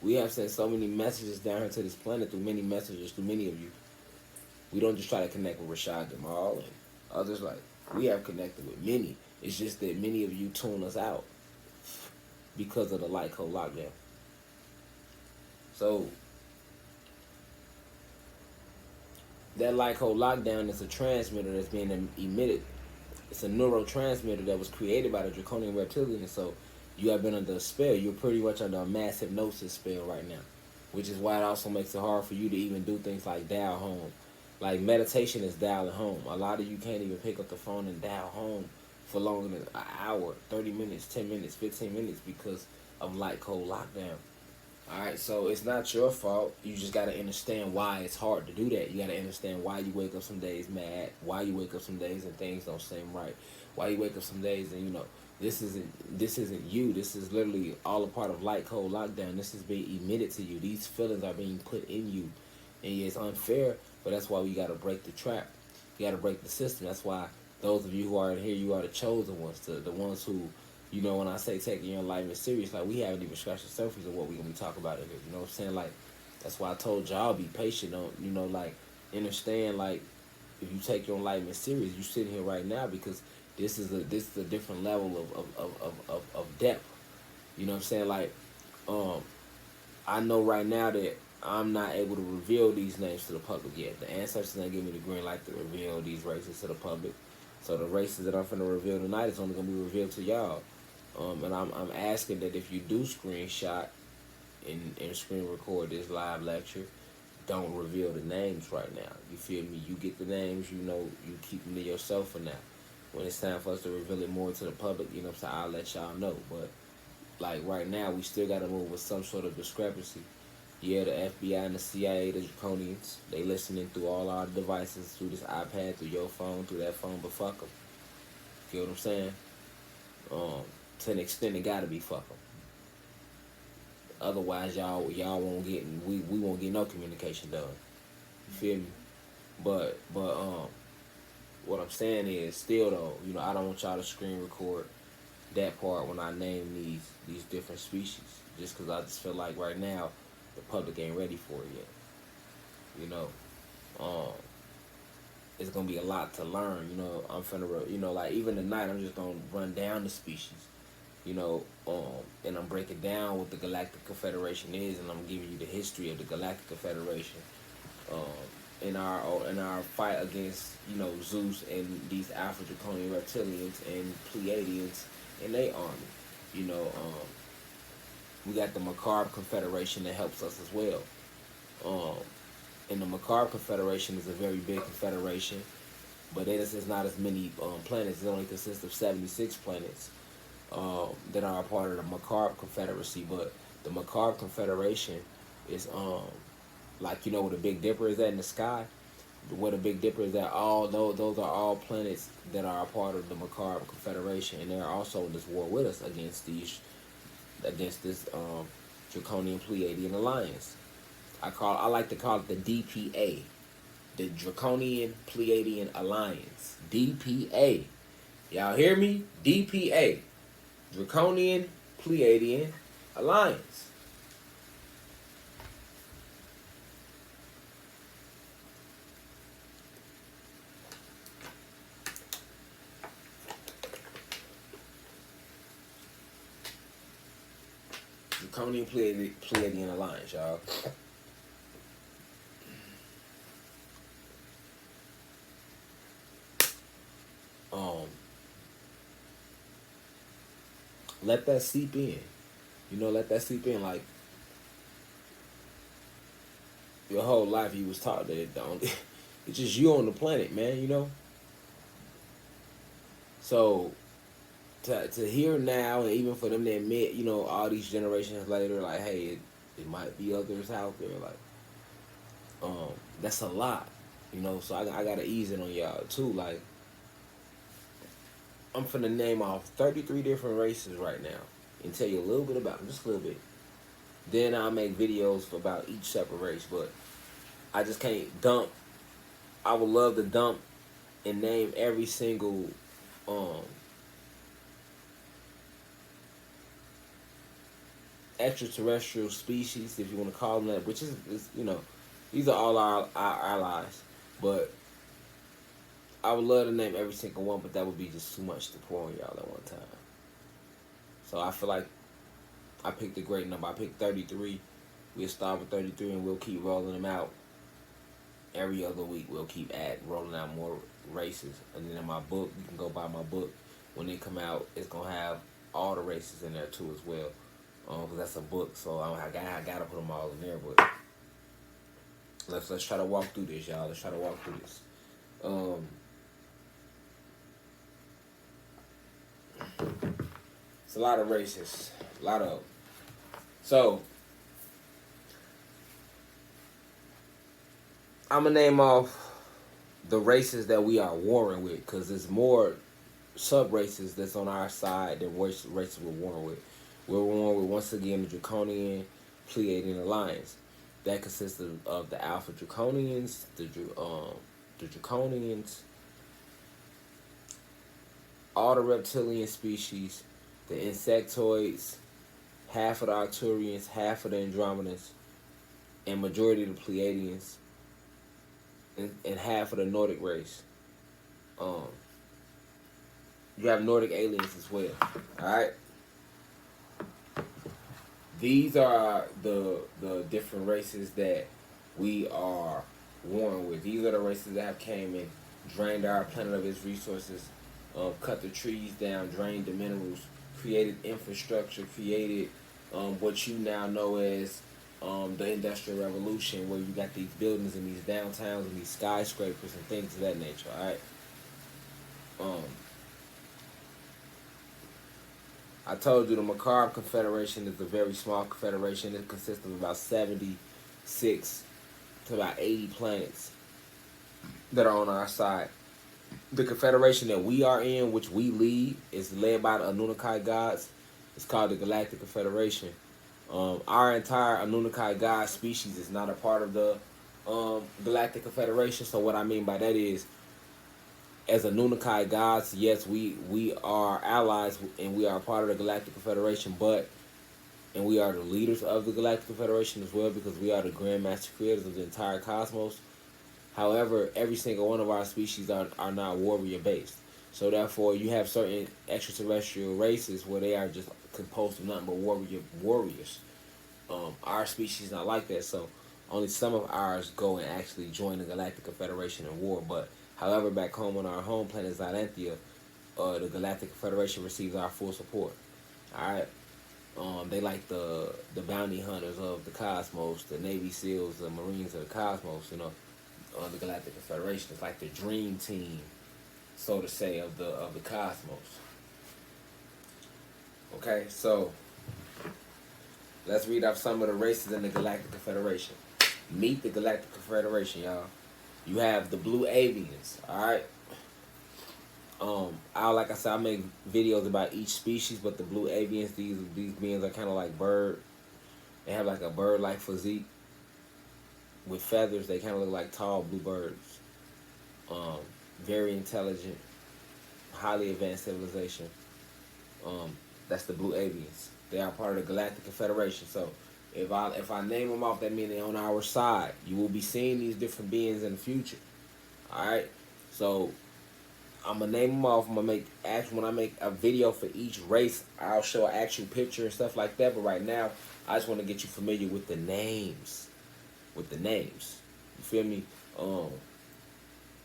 We have sent so many messages down here to this planet through many messages, through many of you. We don't just try to connect with Rashad Jamal and others. Like, we have connected with many. It's just that many of you tune us out because of the light code lockdown. So that light code lockdown is a transmitter that's being emitted. It's a neurotransmitter that was created by the draconian reptilian. So you have been under a spell. You're pretty much under a mass hypnosis spell right now, which is why it also makes it hard for you to even do things like dial home. Like, meditation is dialing home. A lot of you can't even pick up the phone and dial home for longer than an hour, 30 minutes, 10 minutes, 15 minutes because of light code lockdown. Alright, so it's not your fault. You just gotta understand why it's hard to do that. You gotta understand why you wake up some days mad, why you wake up some days and things don't seem right. Why you wake up some days and, you know, this isn't you. This is literally all a part of light code lockdown. This is being emitted to you. These feelings are being put in you. And yeah, it's unfair, but that's why we gotta break the trap. You gotta break the system. That's why those of you who are in here, you are the chosen ones, the ones who, you know, when I say taking your life in serious, like, we haven't even scratched the surface of what we're gonna be talking about in here. You know what I'm saying? Like, that's why I told y'all, be patient. Don't, you know, like, understand, like, if you take your life in serious, you sitting here right now because this is a different level of depth. You know what I'm saying? Like, I know right now that I'm not able to reveal these names to the public yet. The ancestors ain't give me the green light to reveal these races to the public. So the races that I'm finna reveal tonight is only gonna be revealed to y'all. And I'm asking that if you do screenshot and screen record this live lecture, don't reveal the names right now. You feel me? You get the names, you know, you keep them to yourself for now. When it's time for us to reveal it more to the public, you know what I'm saying, I'll let y'all know. But, like, right now, we still gotta move with some sort of discrepancy. Yeah, the FBI and the CIA, the draconians, they listening through all our devices, through this iPad, through your phone, through that phone, but fuck them. Feel what I'm saying? To an extent, it gotta be fuck them. Otherwise, y'all won't get, we won't get no communication done. You feel me? But what I'm saying is, still though, you know, I don't want y'all to screen record that part when I name these different species, just because I just feel like right now the public ain't ready for it yet. You know, it's gonna be a lot to learn. You know, I'm finna, you know, like, even tonight I'm just gonna run down the species. You know, and I'm breaking down what the Galactic Confederation is, and I'm giving you the history of the Galactic Confederation. In our fight against, you know, Zeus and these Alpha Draconian reptilians and Pleiadians and their army. You know, we got the Macabre Confederation that helps us as well. And the Macabre Confederation is a very big confederation, but it is not as many planets. It only consists of 76 planets that are a part of the Macabre Confederacy. But the Macabre Confederation is like, you know where the Big Dipper is at in the sky? Where the Big Dipper is at, all those are all planets that are a part of the Macabre Confederation, and they're also in this war with us against this Draconian Pleadian Alliance. I like to call it the DPA, the Draconian Pleiadian Alliance. DPA. Y'all hear me? DPA. Draconian Pleiadian Alliance. Draconian Pleiadian Alliance, y'all. Let that seep in. You know, let that seep in. Like, your whole life you was taught that it's just you on the planet, man, you know? So, to hear now, and even for them to admit, you know, all these generations later, like, hey, it might be others out there, like, that's a lot, you know? So I gotta ease it on y'all, too. Like, I'm finna name off 33 different races right now and tell you a little bit about them, just a little bit. Then I'll make videos about each separate race, but I just can't dump. I would love to dump and name every single extraterrestrial species, if you want to call them that, which is these are all our allies. But I would love to name every single one, but that would be just too much to pour on y'all at one time. So I feel like I picked a great number. I picked 33. We'll start with 33 and we'll keep rolling them out. Every other week we'll keep rolling out more races. And then in my book, you can go buy my book. When they come out, it's going to have all the races in there too as well. Because that's a book, so I got to put them all in there. But let's try to walk through this, y'all. Let's try to walk through this. It's a lot of races. A lot of them. So, I'm going to name off the races that we are warring with, because there's more sub-races that's on our side than races we're warring with. We're warring with, once again, the Draconian Pleadian Alliance. That consists of the Alpha Draconians, the Draconians, all the reptilian species, the insectoids, half of the Arcturians, half of the Andromedans, and majority of the Pleiadians, and half of the Nordic race. You have Nordic aliens as well. Alright? These are the different races that we are warring with. These are the races that have came and drained our planet of its resources, cut the trees down, drained the minerals, created infrastructure, created what you now know as the Industrial Revolution, where you got these buildings and these downtowns and these skyscrapers and things of that nature. All right. I told you the Macabre Confederation is a very small confederation. It consists of about 76 to about 80 planets that are on our side. The confederation that we are in, which we lead, is led by the Anunnaki gods. It's called the Galactic Confederation. Our entire Anunnaki god species is not a part of the Galactic Confederation. So what I mean by that is, as Anunnaki gods, yes, we are allies and we are part of the Galactic Confederation, and we are the leaders of the Galactic Confederation as well, because we are the Grandmaster creators of the entire cosmos. However, every single one of our species are not warrior based. So therefore, you have certain extraterrestrial races where they are just composed of nothing but warriors. Our species is not like that, so only some of ours go and actually join the Galactic Confederation in war. But however, back home on our home planet Xylanthia, the Galactic Confederation receives our full support. Alright? They like the bounty hunters of the cosmos, the Navy SEALs, the Marines of the cosmos, the Galactic Confederation. It's like the dream team, so to say, of the cosmos. Okay, so let's read off some of the races in the Galactic Confederation. Meet the Galactic Confederation, y'all. You have the Blue Avians, alright? Like I said, I make videos about each species, but the Blue Avians, these beings are kind of like bird. They have like a bird-like physique with feathers. They kind of look like tall blue birds. Very intelligent, highly advanced civilization. That's the Blue Avians. They are part of the Galactic Confederation. So if I name them off, that means they're on our side. You will be seeing these different beings in the future. Alright? So I'm gonna name them off. When I make a video for each race, I'll show an actual picture and stuff like that. But right now, I just want to get you familiar with the names. You feel me?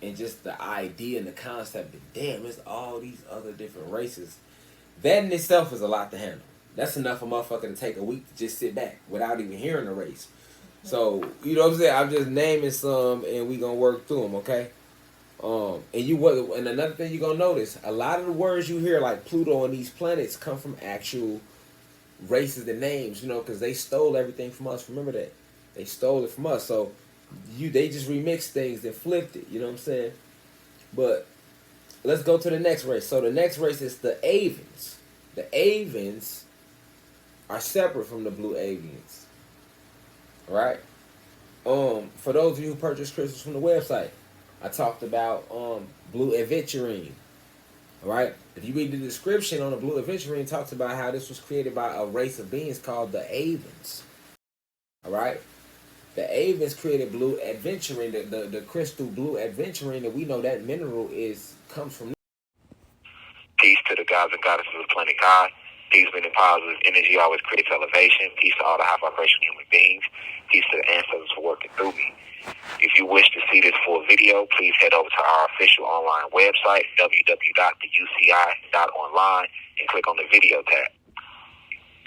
And just the idea and the concept that, damn, it's all these other different races. That in itself is a lot to handle. That's enough for a motherfucker to take a week to just sit back without even hearing the race. So, you know what I'm saying? I'm just naming some and we gonna work through them, okay? And another thing you're gonna notice, a lot of the words you hear, like Pluto and these planets, come from actual races and names, because they stole everything from us. Remember that. They stole it from us. So they just remixed things and flipped it, you know what I'm saying? But let's go to the next race. So the next race is the Avens. The Avens are separate from the Blue Avians. Right? For those of you who purchased crystals from the website, I talked about blue aventurine. All right. If you read the description on the Blue Adventuring, it talks about how this was created by a race of beings called the Avens. All right. The Avens created blue adventuring, the crystal blue adventuring, and we know that mineral comes from. Peace to the gods and goddesses of the planet God. Peace, meaning positive energy always creates elevation. Peace to all the high vibration human beings. Peace to the ancestors for working through me. If you wish to see this full video, please head over to our official online website, www.theuci.online, and click on the video tab.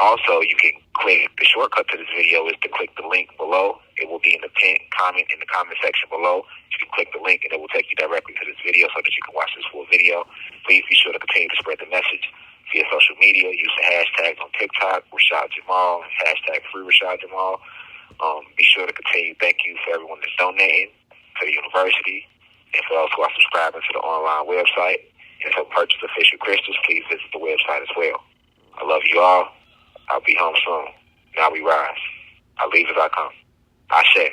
Also, you can click, the shortcut to this video is to click the link below. It will be in the pinned comment in the comment section below. You can click the link and it will take you directly to this video so that you can watch this full video. Please be sure to continue to spread the message via social media. Use the hashtags on TikTok, Rashad Jamal, hashtag free Rashad Jamal. Be sure to continue. Thank you for everyone that's donating to the university and for those who are subscribing to the online website. And to purchase official crystals, please visit the website as well. I love you all. I'll be home soon. Now we rise. I leave as I come. Ashe.